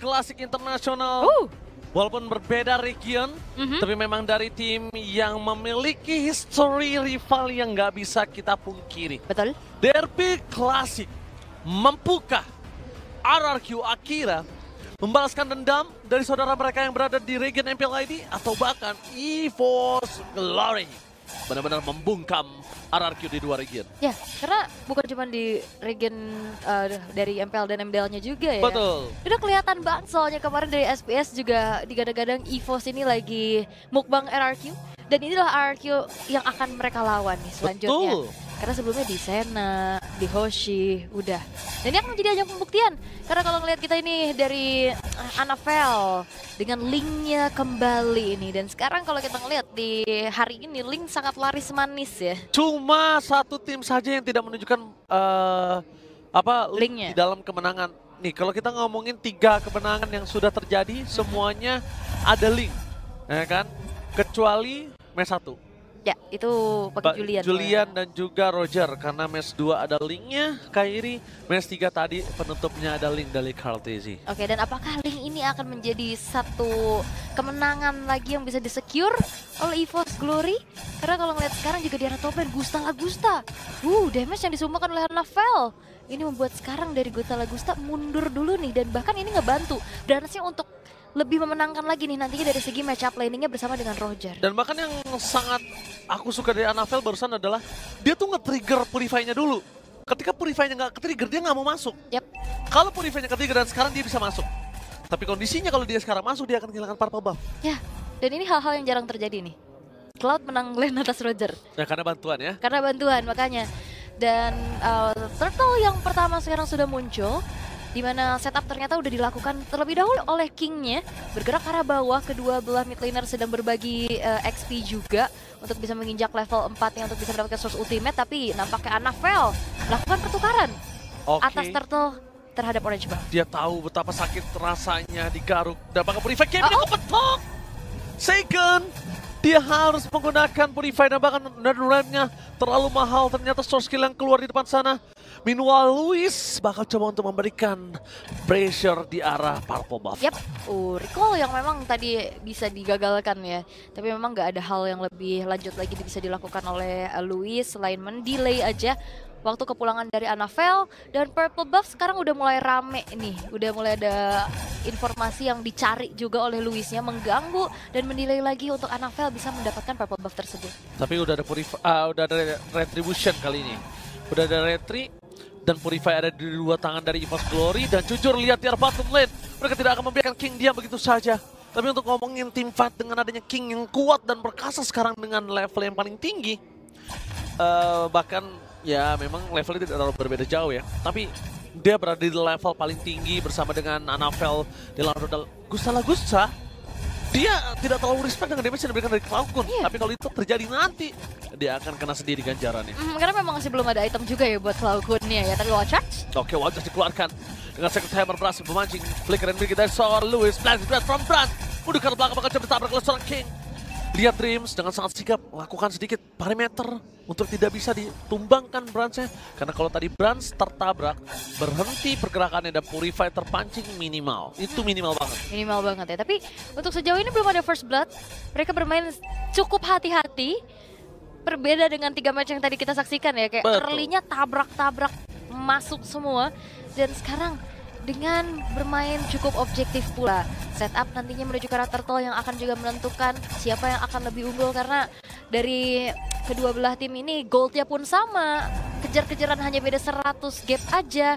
Classic International. Walaupun berbeda region, tapi memang dari tim yang memiliki history rival yang nggak bisa kita pungkiri. Betul. Derby Classic, mampukah RRQ Akira membalaskan dendam dari saudara mereka yang berada di region MPLID atau bahkan EVOS Glory benar-benar membungkam RRQ di dua region? Ya, karena bukan cuma di region dari MPL dan MDL-nya juga ya. Betul. Udah kelihatan banget soalnya kemarin dari SPS juga digadang-gadang EVOS ini lagi mukbang RRQ. Dan inilah RRQ yang akan mereka lawan nih selanjutnya. Betul. Karena sebelumnya di Sena, di Hoshi, udah. Dan ini akan menjadi ajang pembuktian. Karena kalau ngelihat kita ini dari Anavel dengan linknya kembali ini. Dan sekarang kalau kita ngelihat di hari ini link sangat laris manis ya. Cuma satu tim saja yang tidak menunjukkan link Linknya di dalam kemenangan. Nih kalau kita ngomongin 3 kemenangan yang sudah terjadi, semuanya ada link, ya kan? Kecuali match 1. Ya, itu pakai Julian. Julian dan juga Roger, karena match 2 ada linknya Kairi, match 3 tadi penutupnya ada link dari Karltzy. Oke, dan apakah link ini akan menjadi satu kemenangan lagi yang bisa disecure oleh EVOS Glory? Karena kalau ngeliat sekarang juga di arah top lane Gusta Lagusta. Damage yang disumbangkan oleh Anavel. Ini membuat sekarang dari Gusta Lagusta mundur dulu nih, dan bahkan ini ngebantu Dansnya untuk lebih memenangkan lagi nih nantinya dari segi match up laningnya bersama dengan Roger. Dan bahkan yang sangat aku suka dari Anavel barusan adalah dia tuh nge-trigger Purify-nya dulu. Ketika Purify-nya nggak ke-trigger, dia nggak mau masuk. Kalau Purify-nya ke-trigger dan sekarang dia bisa masuk. Tapi kondisinya kalau dia sekarang masuk, dia akan kehilangan purple buff. Ya, dan ini hal-hal yang jarang terjadi nih. Cloud menang lane atas Roger. Ya karena bantuan ya. Karena bantuan, makanya. Dan Turtle yang pertama sekarang sudah muncul. Di mana setup ternyata udah dilakukan terlebih dahulu oleh King-nya. Bergerak ke arah bawah, kedua belah mid laner sedang berbagi XP juga untuk bisa menginjak level 4 untuk bisa mendapatkan source ultimate. Tapi nampaknya Anavel melakukan pertukaran atas Turtle terhadap Orange Buff. Dia tahu betapa sakit rasanya digaruk. Dan bakal Purify game ini kepetok. Second, dia harus menggunakan Purify dan bahkan ramp-nya terlalu mahal. Ternyata source skill yang keluar di depan sana. Meanwhile, Luis bakal coba untuk memberikan pressure di arah purple buff. Recall yang memang tadi bisa digagalkan ya. Tapi memang nggak ada hal yang lebih lanjut lagi bisa dilakukan oleh Luis selain mendelay aja waktu kepulangan dari Anavel. Dan purple buff sekarang udah mulai rame nih. Udah mulai ada informasi yang dicari juga oleh Luisnya, mengganggu dan mendelay lagi untuk Anavel bisa mendapatkan purple buff tersebut. Tapi udah ada retribution kali ini. Udah ada retri. Dan Purify ada di dua tangan dari EVOS Glory. Dan jujur lihat di arah bottom lane, mereka tidak akan membiarkan King diam begitu saja. Tapi untuk ngomongin team fight dengan adanya King yang kuat dan perkasa sekarang dengan level yang paling tinggi. Bahkan ya memang levelnya tidak terlalu berbeda jauh ya. Tapi dia berada di level paling tinggi bersama dengan Anavel di lawan rodal Gusta Lagusta. Dia tidak terlalu respect dengan damage yang diberikan dari Cloud9. Tapi kalau itu terjadi nanti, dia akan kena sendiri ganjarannya. Karena memang masih belum ada item juga ya buat Cloud9-nya ya. Tapi wall charge? Oke, wall charge dikeluarkan. Dengan Secret Hammer berhasil memancing. Flicker and Mirki dari seorang Lewis. Blast from Brand. Mundur ke belakang bakal coba ditabrak oleh seorang King. Lihat Dreams dengan sangat sigap melakukan sedikit parameter untuk tidak bisa ditumbangkan Branch-nya. Karena kalau tadi Branch tertabrak, berhenti pergerakannya dan Purify terpancing minimal. Itu minimal banget. Minimal banget ya. Tapi untuk sejauh ini belum ada first blood. Mereka bermain cukup hati-hati. Berbeda dengan 3 match yang tadi kita saksikan ya. Kayak early-nya tabrak-tabrak masuk semua. Dan sekarang dengan bermain cukup objektif pula. Setup nantinya menuju ke arah Turtle yang akan juga menentukan siapa yang akan lebih unggul. Karena dari kedua belah tim ini goldnya pun sama. Kejar-kejaran hanya beda 100 gap aja.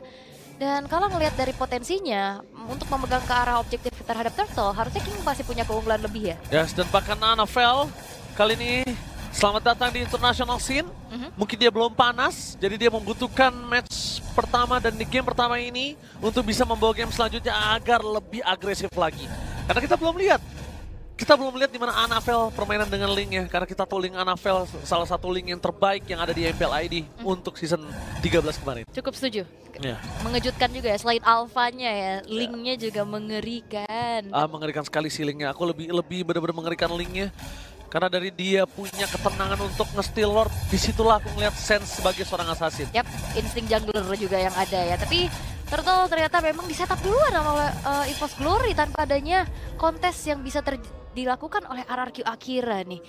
Dan kalau ngelihat dari potensinya untuk memegang ke arah objektif terhadap Turtle, harusnya King pasti punya keunggulan lebih ya. Yes, dan bahkan Anavel kali ini selamat datang di international scene. Mungkin dia belum panas, jadi dia membutuhkan match pertama dan di game pertama ini untuk bisa membawa game selanjutnya agar lebih agresif lagi. Karena kita belum lihat di mana Anavel permainan dengan Link-nya. Karena kita tahu Link Anavel salah satu Link yang terbaik yang ada di MPLID untuk season 13 kemarin. Cukup setuju. Mengejutkan juga ya, selain alfanya ya, Link-nya juga mengerikan. Mengerikan sekali sih Link-nya. Aku lebih benar-benar mengerikan Link-nya. Karena dari dia punya ketenangan untuk nge-steal Lord, disitulah aku ngeliat sense sebagai seorang assassin. Insting jungler juga yang ada ya. Tapi Turtle ternyata memang di-setup duluan oleh EVOS Glory tanpa adanya kontes yang bisa dilakukan oleh RRQ Akira nih.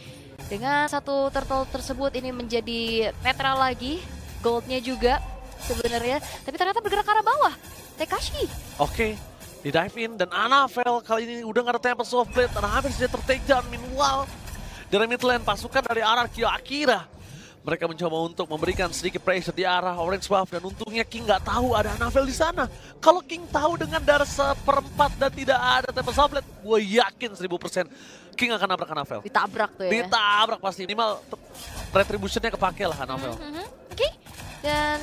Dengan satu turtle tersebut ini menjadi netral lagi, goldnya juga sebenarnya. Tapi ternyata bergerak ke arah bawah, Tekashi. Oke, di dive in dan Anavel kali ini udah nggak ada Tempest of Blade dan hampir saja ter-take down. Meanwhile, dari mid lane pasukan dari RRQ Akira. Mereka mencoba untuk memberikan sedikit pressure di arah orange buff dan untungnya King nggak tahu ada Anavel di sana. Kalau King tahu dengan darah 1/4 dan tidak ada Tempest of Blade, gue yakin 1000% King akan nabrak Anavel. Ditabrak tuh ya. Ditabrak pasti, minimal retributionnya kepake lah Anavel. Oke. Dan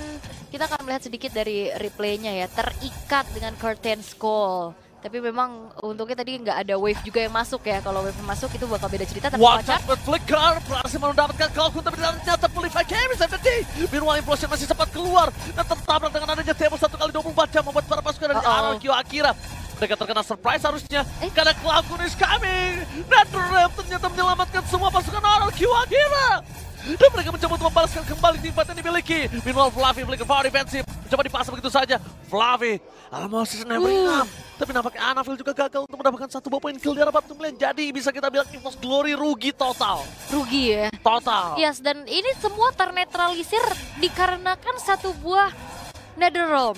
kita akan melihat sedikit dari replaynya ya, terikat dengan curtain skull. Tapi memang untungnya tadi nggak ada wave juga yang masuk ya. Kalau wave masuk itu bakal beda cerita. Tapi Watch out, Flicker berhasil mendapatkan Kalkun tapi ternyata Purify Carries MDT. Meanwhile Implosion masih sempat keluar dan tertabrak dengan adanya table 1 kali 24 jam membuat para pasukan dari RRQ Akira. Mereka terkena surprise harusnya karena Kalkun is coming. Netherrealm ternyata menyelamatkan semua pasukan RRQ Akira. Dan mereka mencoba untuk membalaskan kembali tim fight yang dimiliki. Meanwhile Fluffy Flicker power defensif. Mencoba dipasang begitu saja. Fluffy almost never enough. Tapi nampaknya Anavel juga gagal untuk mendapatkan 1 poin kill di arah bottom lane. Jadi bisa kita bilang EVOS Glory rugi total. Rugi ya? Total. Yes, dan ini semua ternetralisir dikarenakan satu buah Netherrealm.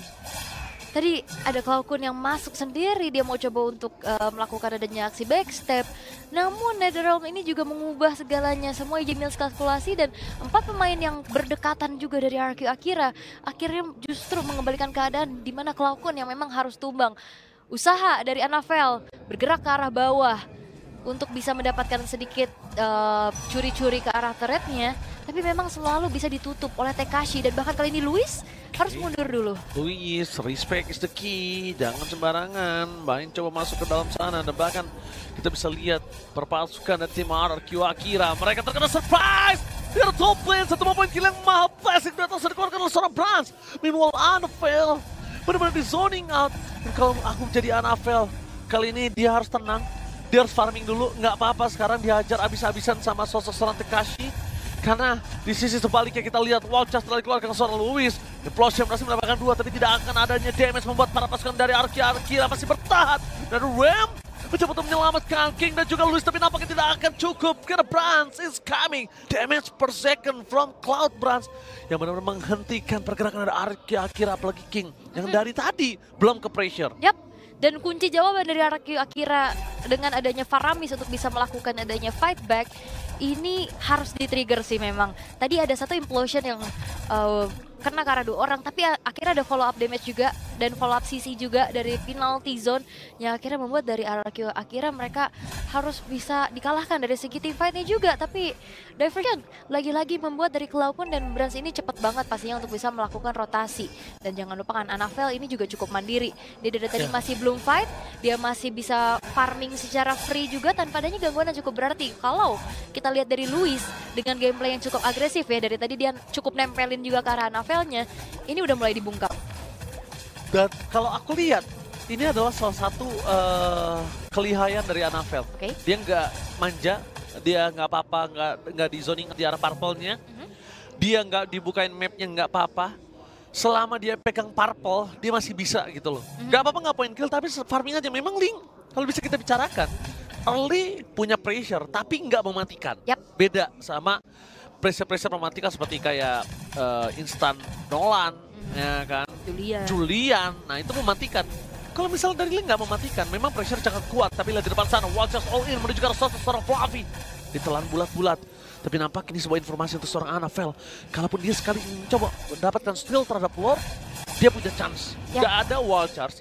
Tadi ada Kalkun yang masuk sendiri, dia mau coba untuk melakukan adanya aksi backstep. Namun Netherrealm ini juga mengubah segalanya, semua Jamil kalkulasi dan 4 pemain yang berdekatan juga dari RRQ Akira. Akhirnya justru mengembalikan keadaan di mana Kalkun yang memang harus tumbang. Usaha dari Anavel bergerak ke arah bawah untuk bisa mendapatkan sedikit curi-curi ke arah turretnya. Tapi memang selalu bisa ditutup oleh Tekashi dan bahkan kali ini Luis harus mundur dulu. Luis, respect is the key. Jangan sembarangan. Main coba masuk ke dalam sana dan bahkan kita bisa lihat perpasukan dari tim RRQ Akira. Mereka terkena surprise. Dia top lane, 1 poin kill yang mahal. Plastic Battle dikeluarkan oleh seorang Brans. Meanwhile Anavel benar-benar di zoning out. Dan kalau aku jadi Anavel, kali ini dia harus tenang. Dia harus farming dulu, nggak apa-apa sekarang dihajar abis-abisan sama sosok seorang Tekashi. Karena di sisi sebaliknya kita lihat Wildcard setelah dikeluarkan seorang Luis. Implosion berhasil mendapatkan 2 tapi tidak akan adanya damage membuat para pasukan dari Akira masih bertahan. Dan Ram mencoba untuk menyelamatkan King dan juga Luis tapi nampaknya tidak akan cukup. Karena Brans is coming. Damage per second from Cloud Brans yang benar-benar menghentikan pergerakan dari Akira apalagi King. Yang dari tadi belum ke pressure. Yap. Dan kunci jawaban dari RRQ Akira dengan adanya Faramis untuk bisa melakukan adanya fight back ini harus di-trigger sih memang. Tadi ada satu implosion yang kena ke arah 2 orang tapi akhirnya ada follow up damage juga dan follow up CC juga dari penalty zone yang akhirnya membuat dari RRQ Akira mereka harus bisa dikalahkan dari segi team fight-nya juga. Tapi Divergent lagi-lagi membuat dari Kalkun dan Brans ini cepat banget pastinya untuk bisa melakukan rotasi. Dan jangan lupakan Anavel ini juga cukup mandiri. Dia dari tadi masih belum fight, dia masih bisa farming secara free juga tanpa adanya gangguan yang cukup berarti. Kalau kita lihat dari Luis dengan gameplay yang cukup agresif ya, dari tadi dia cukup nempelin juga ke arah Anavelnya, ini udah mulai dibungkam. Dan kalau aku lihat, ini adalah salah satu kelihayan dari Anavel. Dia nggak manja, dia nggak apa-apa, nggak di zoning di arah purple-nya. Dia nggak dibukain map-nya, nggak apa-apa. Selama dia pegang purple, dia masih bisa gitu loh. Nggak apa-apa nggak point kill, tapi farming aja. Memang Link, kalau bisa kita bicarakan, early punya pressure, tapi nggak mematikan. Beda sama pressure mematikan seperti kayak instant Nolan, ya kan? Julian, nah itu mematikan. Kalau misalnya dari Link nggak mematikan, memang pressure sangat kuat. Tapi lihat di depan sana, Wildcard all in menuju ke arah seorang Fluffy. Ditelan bulat-bulat. Tapi nampak ini sebuah informasi untuk seorang Anavel. Kalaupun dia sekali mencoba mendapatkan steal terhadap Lord, dia punya chance. Nggak ada Wildcard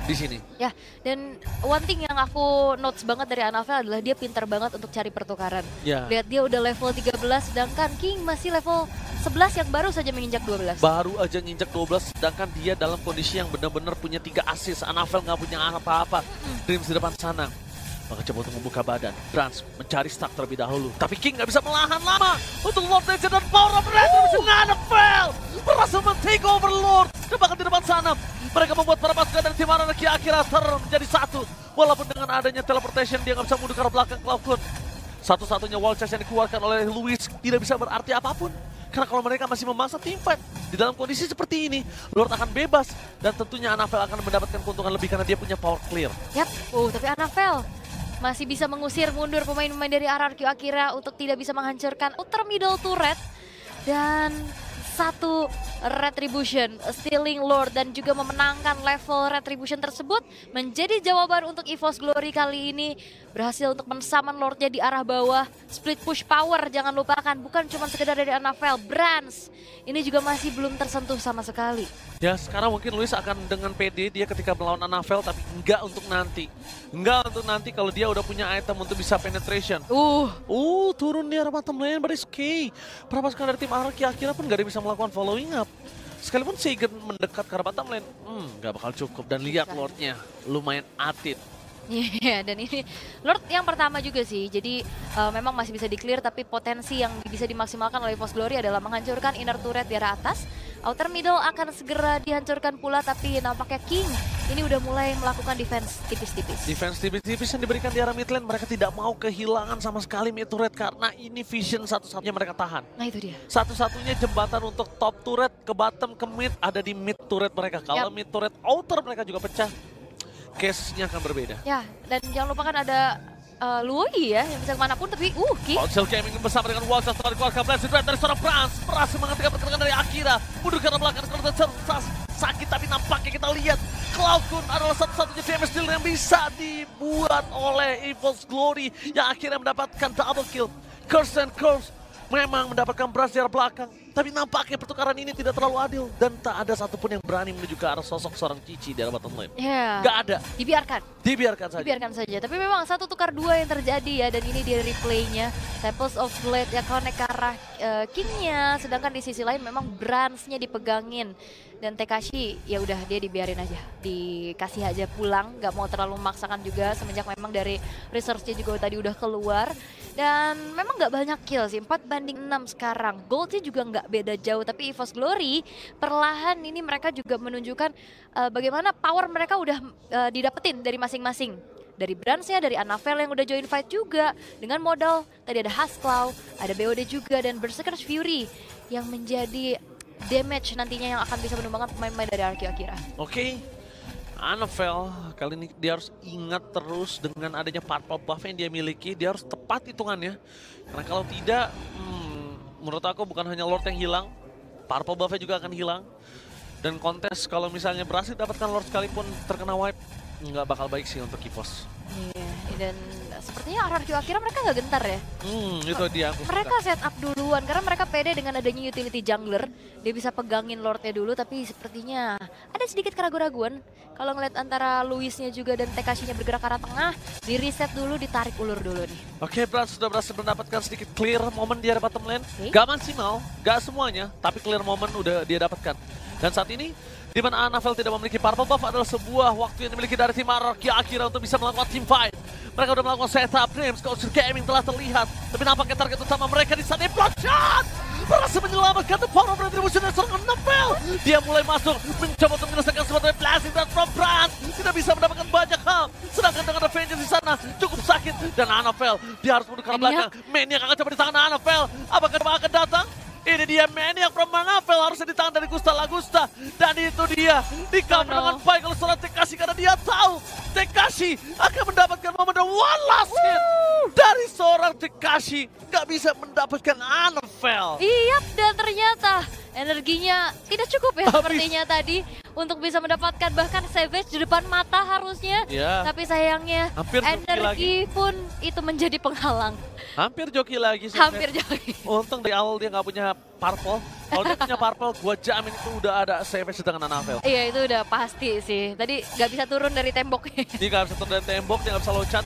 di sini. Ya, dan one thing yang aku notes banget dari Anavel adalah dia pintar banget untuk cari pertukaran. Lihat dia udah level 13, sedangkan King masih level 11 yang baru saja menginjak 12. Baru aja nginjak 12, sedangkan dia dalam kondisi yang benar-benar punya 3 assist. Anavel nggak punya apa-apa. Dreams di depan sana. Maka coba untuk membuka badan. Brans mencari stack terlebih dahulu. Tapi King nggak bisa melahan lama. Untuk Lord Legend dan Power of Retribution. Anavel berhasil men-take over Lord. Dan bahkan di depan sana, mereka membuat para pasukan dari tim RRQ Akira menjadi satu. Walaupun dengan adanya teleportation, dia nggak bisa mundur ke arah belakang Kalkun. Satu-satunya wall chest yang dikeluarkan oleh Luis tidak bisa berarti apapun. Karena kalau mereka masih memaksa teamfight di dalam kondisi seperti ini, Lord akan bebas. Dan tentunya Anavel akan mendapatkan keuntungan lebih karena dia punya power clear. Yap, tapi Anavel masih bisa mengusir mundur pemain-pemain dari RRQ Akira untuk tidak bisa menghancurkan outer middle turret. Dan satu Retribution, Stealing Lord dan juga memenangkan level Retribution tersebut menjadi jawaban untuk EVOS Glory kali ini. Berhasil untuk mensaman Lordnya di arah bawah. Split push power jangan lupakan, bukan cuma sekedar dari Anavel, Brands ini juga masih belum tersentuh sama sekali. Ya sekarang mungkin Luis akan dengan PD dia ketika melawan Anavel, tapi enggak untuk nanti. Enggak untuk nanti kalau dia udah punya item untuk bisa penetration. Turun di arah bottom lane, but it's okay. Berapa sekali dari tim RRQ Akira pun gak ada bisa melakukan following up. Sekalipun Seigen mendekat ke arah bottom lane, gak bakal cukup. Dan lihat Lordnya, lumayan atit. Iya, dan ini Lord yang pertama juga sih, jadi memang masih bisa di-clear, tapi potensi yang bisa dimaksimalkan oleh EVOS Glory adalah menghancurkan inner turret di arah atas. Outer middle akan segera dihancurkan pula, tapi nampaknya King ini udah mulai melakukan defense tipis-tipis. Defense tipis-tipis yang diberikan di arah mid lane, mereka tidak mau kehilangan sama sekali mid turret karena ini vision satu-satunya mereka tahan. Nah itu dia. Satu-satunya jembatan untuk top turret ke bottom ke mid ada di mid turret mereka. Kalau mid turret outer mereka juga pecah, case-nya akan berbeda. Ya, dan jangan lupakan ada Luoyi ya, yang bisa kemanapun, tapi King. Outcell Gaming bersama dengan Walsha setelah dikeluarkan Blessed Red dari seorang Brands. Berhasil menghentikan pergerakan dari Akira. Mundur ke arah belakang, kalau sakit tapi nampaknya kita lihat Cloud Kun adalah satu-satunya damage deal yang bisa dibuat oleh EVOS Glory yang akhirnya mendapatkan double kill. Curse and Curse memang mendapatkan Brands di arah belakang. Tapi nampaknya pertukaran ini tidak terlalu adil. Dan tak ada satupun yang berani menuju ke arah sosok seorang Cici di arah bottom lane. Gak ada. Dibiarkan saja. Dibiarkan saja. Tapi memang 1 tukar 2 yang terjadi ya. Dan ini dia replaynya. Temples of Blade yang connect ke arah Kingnya. Sedangkan di sisi lain memang Brands-nya dipegangin. Dan Tekashi ya udah dia dibiarin aja. Dikasih aja pulang. Gak mau terlalu memaksakan juga. Semenjak memang dari research-nya juga tadi udah keluar. Dan memang gak banyak kill sih. 4-6 sekarang. Gold-nya juga gak beda jauh, tapi EVOS Glory perlahan ini mereka juga menunjukkan bagaimana power mereka udah didapetin dari masing-masing. Dari Brands-nya, dari Anavel yang udah join fight juga. Dengan modal, tadi ada Hasclaw, ada BOD juga, dan Berserker's Fury yang menjadi damage nantinya yang akan bisa menumbangkan pemain-pemain dari RRQ Akira. Oke. Anavel kali ini dia harus ingat terus dengan adanya purple buff yang dia miliki, dia harus tepat hitungannya. Karena kalau tidak, menurut aku bukan hanya Lord yang hilang, purple buff-nya juga akan hilang. Dan kontes kalau misalnya berhasil dapatkan Lord sekalipun terkena wipe, nggak bakal baik sih untuk EVOS. Iya, dan sepertinya RRQ Akira mereka nggak gentar ya. Itu dia. Mereka set up duluan karena mereka pede dengan adanya utility jungler. Dia bisa pegangin Lordnya dulu, tapi sepertinya ada sedikit keraguan-raguan. Kalau ngeliat antara Luisnya juga dan Tekashi-nya bergerak ke arah tengah, di reset dulu, ditarik ulur dulu nih. Oke, Brands sudah berhasil mendapatkan sedikit clear moment di area bottom lane. Gak maksimal, gak semuanya, tapi clear moment udah dia dapatkan. Dan saat ini, di mana Anavel tidak memiliki purple buff adalah sebuah waktu yang dimiliki dari tim RRQ Akira untuk bisa melakukan team fight. Mereka sudah melakukan setup, Dreams, Culture Gaming telah terlihat. Tapi nampaknya target utama mereka di sana Bloodshot! Berhasil menyelamatkan the power of Retribution dari seorang Anavel. Dia mulai masuk, mencoba untuk menyelesaikan sebuah blessing dan from Brands. Tidak bisa mendapatkan banyak hal. Sedangkan dengan Avengers di sana cukup sakit. Dan Anavel, dia harus mundur ke belakang. Maniac akan coba di tangan Anavel. Apakah dia akan datang? Ini dia Maniac from Anavel, harusnya di tangan dari Gusta Lagusta. Dan itu dia, di cover dengan baik oleh seorang Tekashi. Karena dia tahu Tekashi akan mendapatkan momen one last hit dari seorang Tekashi. Gak bisa mendapatkan Anavel. Iya, dan ternyata energinya tidak cukup ya sepertinya tadi untuk bisa mendapatkan bahkan Savage di depan mata harusnya. Tapi sayangnya energi pun itu menjadi penghalang. Hampir joki lagi. Hampir joki. Untung dari awal dia nggak punya purple. Kalau dia punya purple, gua jamin itu udah ada Savage di tangan Anavel. Iya, itu udah pasti sih. Tadi nggak bisa turun dari temboknya. Dia nggak bisa turun dari tembok, dia nggak bisa loncat.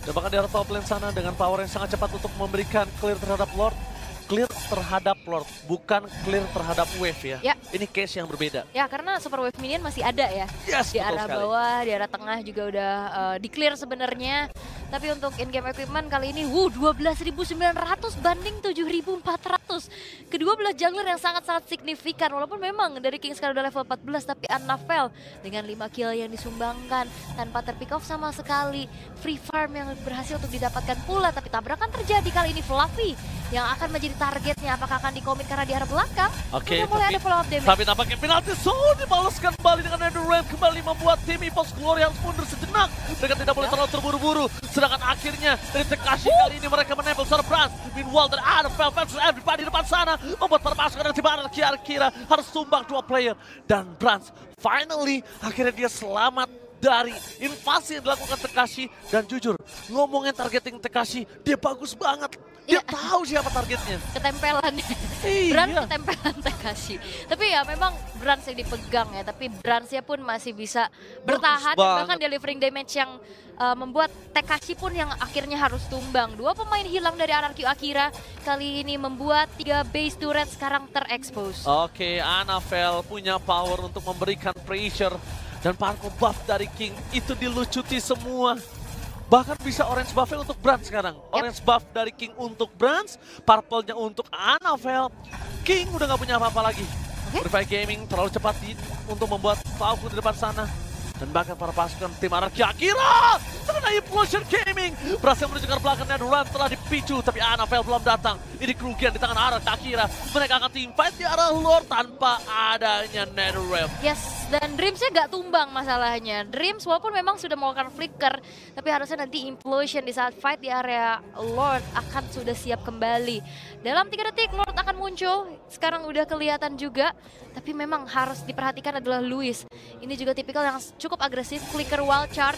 Dan bahkan di arah top lane sana dengan power yang sangat cepat untuk memberikan clear terhadap Lord. Clear terhadap Lord, bukan clear terhadap wave ya. Ini case yang berbeda. Ya, karena super wave minion masih ada ya. Di arah bawah, di arah tengah juga udah di clear sebenarnya. Tapi untuk in-game equipment kali ini, 12.900 banding 7.400. Kedua belah jungler yang sangat-sangat signifikan. Walaupun memang dari King sekarang udah level 14, tapi Annafel dengan 5 kill yang disumbangkan tanpa terpick off sama sekali. Free farm yang berhasil untuk didapatkan pula, tapi tabrakan terjadi kali ini. Fluffy yang akan menjadi targetnya, apakah akan dikomit karena di arah belakang? Oke, Udah mulai ada follow up damage. tapi tampaknya penalti Soul dibalaskan kembali dengan NetherRealm, kembali membuat tim EVOS Glory harus mundur sejenak. Mereka tidak boleh terlalu terburu-buru, sedangkan akhirnya dari Tekashi kali ini mereka menempel seorang Brans. Meanwhile dari Annafel versus everybody di depan sana membuat para pasukan dari tim kira-kira harus tumbang 2 player. Dan Brans finally akhirnya dia selamat dari invasi yang dilakukan Tekashi. Dan jujur, ngomongin targeting Tekashi, dia bagus banget. Dia tahu siapa targetnya. Ketempelan. Brans ketempelan Tekashi. Tapi ya memang Brans yang dipegang ya, tapi Bransnya pun masih bisa bertahan. Bahkan delivering damage yang membuat Tekashi pun yang akhirnya harus tumbang. 2 pemain hilang dari RRQ Akira. Kali ini membuat 3 base turret sekarang terekspos. Oke, Annafel punya power untuk memberikan pressure. Dan parkour buff dari King itu dilucuti semua. Bahkan bisa orange buff-nya untuk Brans sekarang. Orange buff dari King untuk Brans, purple-nya untuk Annafel. King udah gak punya apa-apa lagi. Purify Gaming terlalu cepat untuk membuat Falcon di depan sana. Dan bahkan para pasukan tim RRQ Akira terkena Implosion Gaming. Berhasil menuju ke belakang dan run telah dipicu, tapi Annafel belum datang. Ini kerugian di tangan RRQ Akira. Mereka akan team fight di arah Lord tanpa adanya NetherRealm. Yes, dan Dreams-nya gak tumbang masalahnya. Dreams walaupun memang sudah melakukan flicker, tapi harusnya nanti Implosion di saat fight di area Lord akan sudah siap kembali. Dalam 3 detik Lord akan muncul, sekarang udah kelihatan juga. Tapi memang harus diperhatikan adalah Lewis. Ini juga tipikal yang cukup agresif, flicker wild charge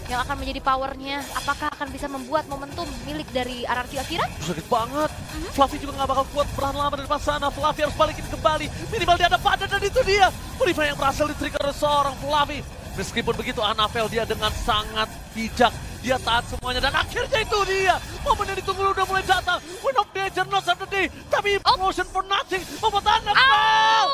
yang akan menjadi powernya. Apakah akan bisa membuat momentum milik dari RRQ Akira? Sakit banget. Fluffy juga gak bakal kuat bertahan lama dari depan sana. Fluffy harus balikin kembali. Minimal dia ada padan dan itu dia. Purify yang berhasil di-trigger oleh seorang Fluffy. Meskipun begitu Annafel dia dengan sangat bijak. Dia tahan semuanya dan akhirnya itu dia. Momen yang ditunggu udah mulai datang. Wind of Danger, not of the day. Tapi Implosion for nothing. Membuat Annafel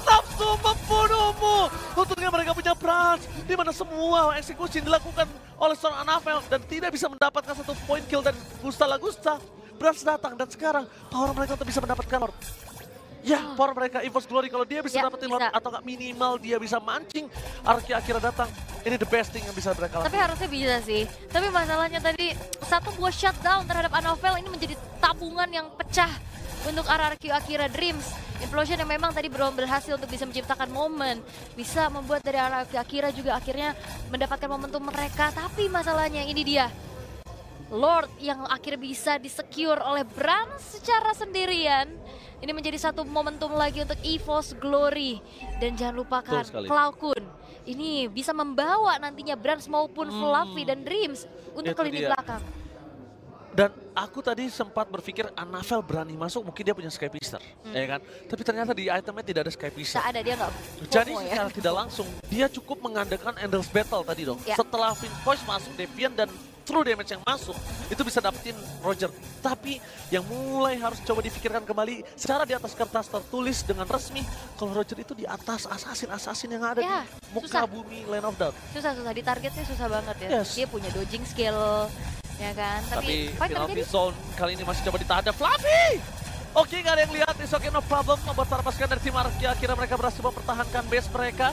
nafsu membunuhmu. Untungnya mereka punya Brans, di mana semua eksekusi dilakukan oleh seorang Annafel dan tidak bisa mendapatkan 1 point kill dari Gusta Lagusta. Brans datang dan sekarang power mereka untuk bisa mendapatkan Lord. Ya, power mereka EVOS Glory kalau dia bisa dapetin Lord atau nggak minimal dia bisa mancing RRQ Akira datang. Ini the best thing yang bisa mereka lakukan. Tapi harusnya bisa sih. Tapi masalahnya tadi 1 buah shutdown terhadap Annafel ini menjadi tabungan yang pecah untuk RRQ Akira Dreams. Implosion yang memang tadi belum berhasil untuk bisa menciptakan momen. Bisa membuat dari RRQ Akira juga akhirnya mendapatkan momentum mereka. Tapi masalahnya ini dia. Lord yang akhirnya bisa disecure oleh Brans secara sendirian. Ini menjadi 1 momentum lagi untuk EVOS Glory. Dan jangan lupakan Falcon. Ini bisa membawa nantinya Brans maupun Fluffy dan Dreams untuk ke lini belakang. Dan aku tadi sempat berpikir Annafel berani masuk, mungkin dia punya Sky Pister, ya kan? Tapi ternyata di itemnya tidak ada Sky Pister. Tidak ada, dia nggak. Jadi secara tidak langsung, dia cukup mengandalkan Endless Battle tadi dong. Setelah Voice masuk, Deviant dan true damage yang masuk, itu bisa dapetin Roger. Tapi yang mulai harus coba difikirkan kembali, secara di atas kertas tertulis dengan resmi, kalau Roger itu di atas assassin yang ada di muka bumi Land of Doubt. Susah, di targetnya susah banget ya. Dia punya dodging skill. Ya kan, tapi penalty zone kali ini masih coba ditahan ada Fluffy. Oke, gak ada yang lihat, it's okay, no problem. Membuat para pasukan dari tim RRQ akhirnya mereka berhasil mempertahankan base mereka.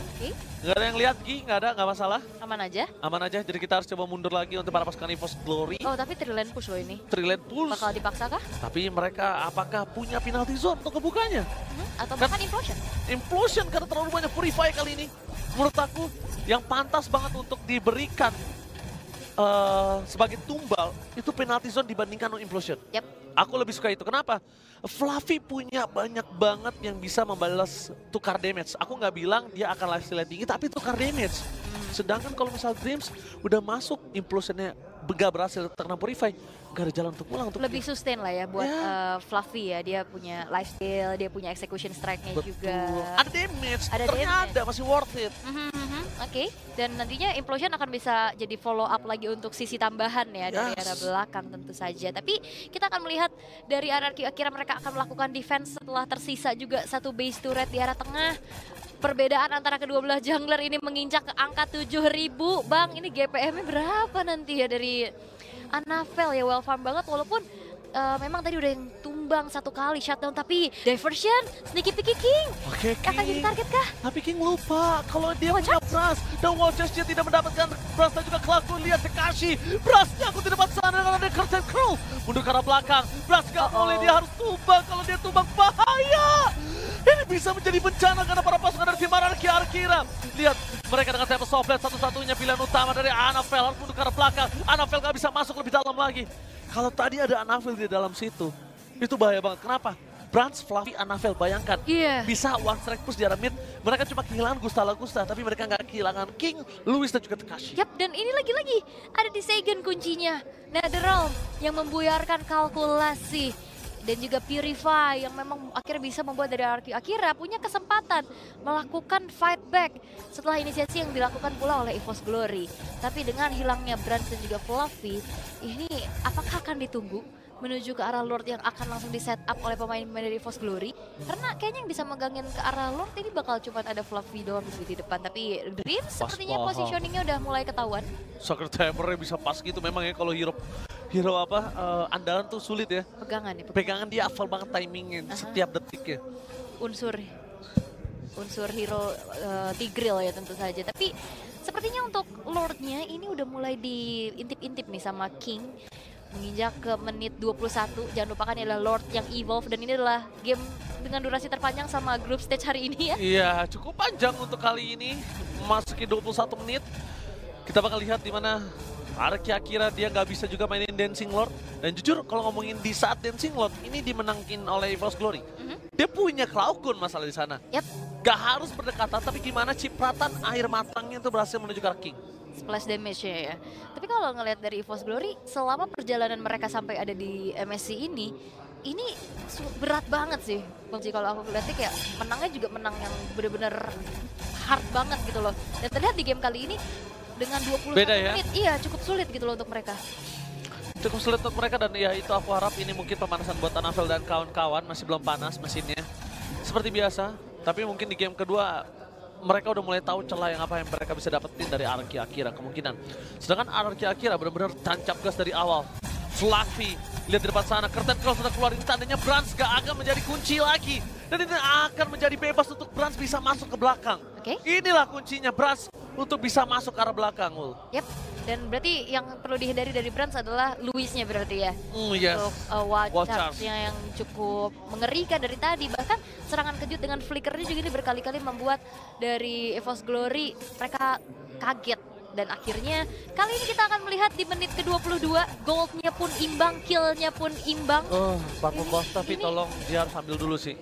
Gak ada yang lihat, Gi, gak ada, gak masalah. Aman aja? Aman aja, jadi kita harus coba mundur lagi untuk para pasukan EVOS Glory. Oh, tapi 3 lane push loh ini. 3 lane push. Bakal dipaksa kah? Tapi mereka apakah punya penalty zone untuk kebukanya? Atau bahkan Implosion? Implosion karena terlalu banyak Purify kali ini. Menurut aku, yang pantas banget untuk diberikan sebagai tumbal itu penalty zone dibandingkan no Implosion. Aku lebih suka itu. Kenapa? Fluffy punya banyak banget yang bisa membalas tukar damage. Aku nggak bilang dia akan lifesteal tinggi, tapi tukar damage. Sedangkan kalau misal Dreams udah masuk Implosionnya gak berhasil terkena Purify, gak ada jalan untuk pulang. Lebih sustain lah ya buat Fluffy ya. Dia punya lifesteal, dia punya execution strike-nya juga. Ada damage, ternyata masih worth it. Oke, dan nantinya Implosion akan bisa jadi follow up lagi untuk sisi tambahan ya dari arah belakang tentu saja. Tapi kita akan melihat dari RRQ akhirnya mereka akan melakukan defense setelah tersisa juga 1 base turret di arah tengah. Perbedaan antara kedua belah jungler ini menginjak ke angka 7.000. Bang, ini GPM-nya berapa nanti ya dari Anavel ya, well farm banget walaupun memang tadi udah yang tumbang satu kali shutdown, tapi diversion, sneaky picky King. Oke, Akan jadi King. target kah? Tapi King lupa kalau dia Watch punya Brass. Dan Watchers dia tidak mendapatkan Brass dan juga Kelaku. Lihat Tekashi. Brassnya aku tidak dapat sana dengan ada Curtain Crow. Mundur ke arah belakang. Brass gak boleh, dia harus tumbang. Kalau dia tumbang bahaya. Ini bisa menjadi bencana karena para pasukan dari tim Anarki Akira. Lihat, mereka dengan Temple Softblade satu-satunya pilihan utama dari Anavel. Harus mundur ke arah belakang. Anavel gak bisa masuk lebih dalam lagi. Kalau tadi ada Anavel di dalam situ, itu bahaya banget. Kenapa? Brans, Fluffy, Anavel, bayangkan. Iya. Bisa one strike push di arah mid. Mereka cuma kehilangan Gusta, tapi mereka nggak kehilangan King, Louis, dan juga Tekashi. Yap, dan ini lagi-lagi ada di Seigen kuncinya. Netherrealm yang membuyarkan kalkulasi. Dan juga Purify yang memang akhirnya bisa membuat dari Arki Akira punya kesempatan melakukan fight back setelah inisiasi yang dilakukan pula oleh EVOS Glory. Tapi dengan hilangnya Brans dan juga Fluffy, ini apakah akan ditunggu menuju ke arah Lord yang akan langsung di set up oleh pemain-pemain dari EVOS Glory? Karena kayaknya yang bisa megangin ke arah Lord ini bakal cuma ada Fluffy doang di depan. Tapi Dream sepertinya positioningnya udah mulai ketahuan. Soccer Tamernya bisa pas gitu memang ya kalau hero andalan tuh sulit ya. Pegangan ya. Pegangan dia hafal banget timingnya setiap detiknya. Unsur hero Tigreal ya tentu saja. Tapi sepertinya untuk Lordnya ini udah mulai diintip-intip nih sama King. Menginjak ke menit 21, jangan lupakan ini adalah Lord yang evolve dan ini adalah game dengan durasi terpanjang sama group stage hari ini ya. Iya, cukup panjang untuk kali ini, memasuki 21 menit. Kita bakal lihat di mana Arki Akira dia nggak bisa juga mainin Dancing Lord. Dan jujur kalau ngomongin di saat Dancing Lord ini dimenangin oleh EVOS Glory. Dia punya Cloudcon masalah di sana. Yap. Gak harus berdekatan, tapi gimana cipratan air matangnya itu berhasil menuju ke King. Splash damage-nya ya. Tapi kalau ngelihat dari EVOS Glory, selama perjalanan mereka sampai ada di MSC ini berat banget sih. Jadi kalau aku lihatnya kayak menangnya juga menang yang benar-benar hard banget gitu loh. Dan terlihat di game kali ini dengan 21 menit, iya cukup sulit gitu loh untuk mereka. Cukup sulit untuk mereka dan ya itu aku harap ini mungkin pemanasan buat Anavel dan kawan-kawan, masih belum panas mesinnya. Seperti biasa, tapi mungkin di game kedua mereka udah mulai tahu celah yang apa yang mereka bisa dapetin dari Arki Akira kemungkinan. Sedangkan Arki Akira benar-benar tancap gas dari awal. Fluffy, lihat di depan sana, Curtain Cross sudah keluar, ini tandanya Brans gak akan menjadi kunci lagi. Dan ini akan menjadi bebas untuk Brans bisa masuk ke belakang. Inilah kuncinya Brans untuk bisa masuk ke arah belakang, Ul. Yap, dan berarti yang perlu dihindari dari Brans adalah Louis-nya berarti ya. Yes. Untuk Watchers-nya yang cukup mengerikan dari tadi. Bahkan serangan kejut dengan flickernya juga ini berkali-kali membuat dari EVOS Glory mereka kaget. Dan akhirnya kali ini kita akan melihat di menit ke-22 goldnya pun imbang, killnya pun imbang. Purple Buff tapi tolong dia harus ambil dulu sih.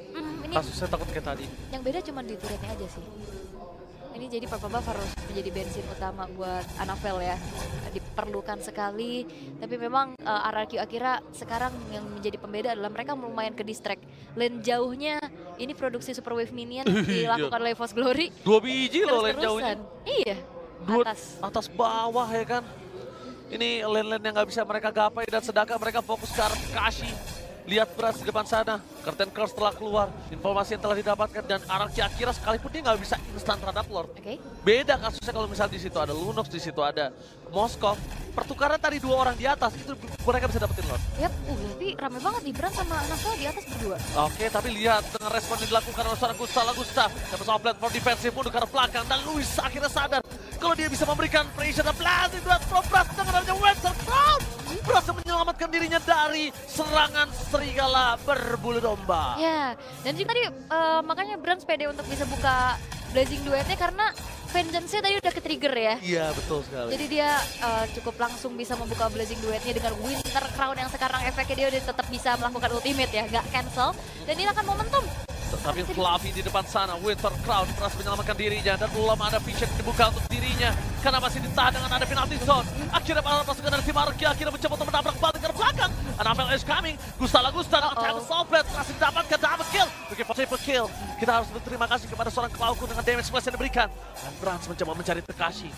Kasusnya takut kayak tadi. Yang beda cuma di turretnya aja sih. Ini jadi Purple Buff harus menjadi bensin utama buat Anavel ya. Diperlukan sekali. Tapi memang RRQ Akira sekarang yang menjadi pembeda adalah mereka lumayan ke distract. Lane jauhnya ini produksi Super Wave Minion dilakukan oleh EVOS Glory. 2 biji loh lane jauhnya. Iya. Atas bawah ya kan. Ini lane-lane yang nggak bisa mereka gapai dan sedangkan mereka fokus ke arah Tekashi. Lihat Brans di depan sana, Curtain Cross telah keluar, informasi yang telah didapatkan dan Arki Akira sekalipun dia nggak bisa instan terhadap Lord. Beda kasusnya kalau misalnya di situ ada Lunox, di situ ada Moskov, pertukaran tadi 2 orang di atas itu mereka bisa dapetin Lord. Yap, tapi rame banget nih Brans sama Anavel di atas berdua. Oke, tapi lihat dengan respon yang dilakukan oleh seorang Gusta, dapat soal platform defensif mundur ke arah belakang dan Louis akhirnya sadar kalau dia bisa memberikan pressure dan blast buat Brans dengan adanya Winter Crown. Berhasil menyelamatkan dirinya dari serangan serigala berbulu domba. Ya, dan juga tadi makanya Brans pede untuk bisa buka Blazing Duetnya karena Vengeance-nya tadi udah ke-trigger ya. Iya, betul sekali. Jadi dia cukup langsung bisa membuka Blazing Duetnya dengan Winter Crown yang sekarang efeknya dia udah tetap bisa melakukan ultimate ya, gak cancel. Dan ini akan momentum. Tapi Fluffy di depan sana, Winter Crown berhasil menyelamatkan dirinya dan belum ada vision dibuka untuk dirinya karena masih ditahan dengan ada penalty zone. Akhirnya para pasukan dari tim Arki akhirnya mencoba untuk menabrak balik ke belakang. Anavel is coming, Gusta dengan Temple Softblade berhasil mendapatkan double kill. Looking for triple kill. Kita harus berterima kasih kepada seorang Cloudcon dengan damage splash yang diberikan. Dan Brans mencoba mencari Tekashi.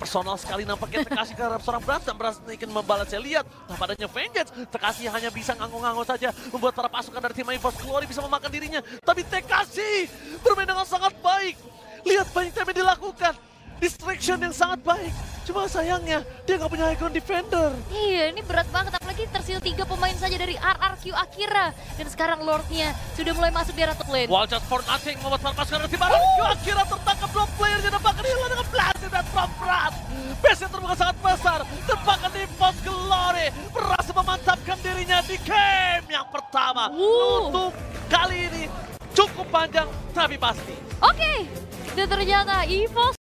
Personal sekali nampaknya Tekashi ke arah seorang Brans dan Brans ingin membalasnya. Lihat, tanpa adanya Vengeance, Tekashi hanya bisa nganggo-nganggo saja membuat para pasukan dari tim EVOS Glory bisa memakan dirinya. Tapi Tekashi bermain dengan sangat baik. Lihat banyak time yang dilakukan. distraction yang sangat baik. Cuma sayangnya dia nggak punya high ground defender. Iya, ini berat banget, apalagi tersisa 3 pemain saja dari RRQ Akira. Dan sekarang Lordnya sudah mulai masuk di top lane. Wall just for nothing membuat pasukan tim RRQ Akira tertangkap 2 playernya dan bahkan hilang dengan blast dan from Brad. Base yang terbuka sangat besar dan bahkan EVOS Glory berhasil memantapkan dirinya di game yang pertama. Untuk kali ini cukup panjang tapi pasti. Oke, dan ternyata EVOS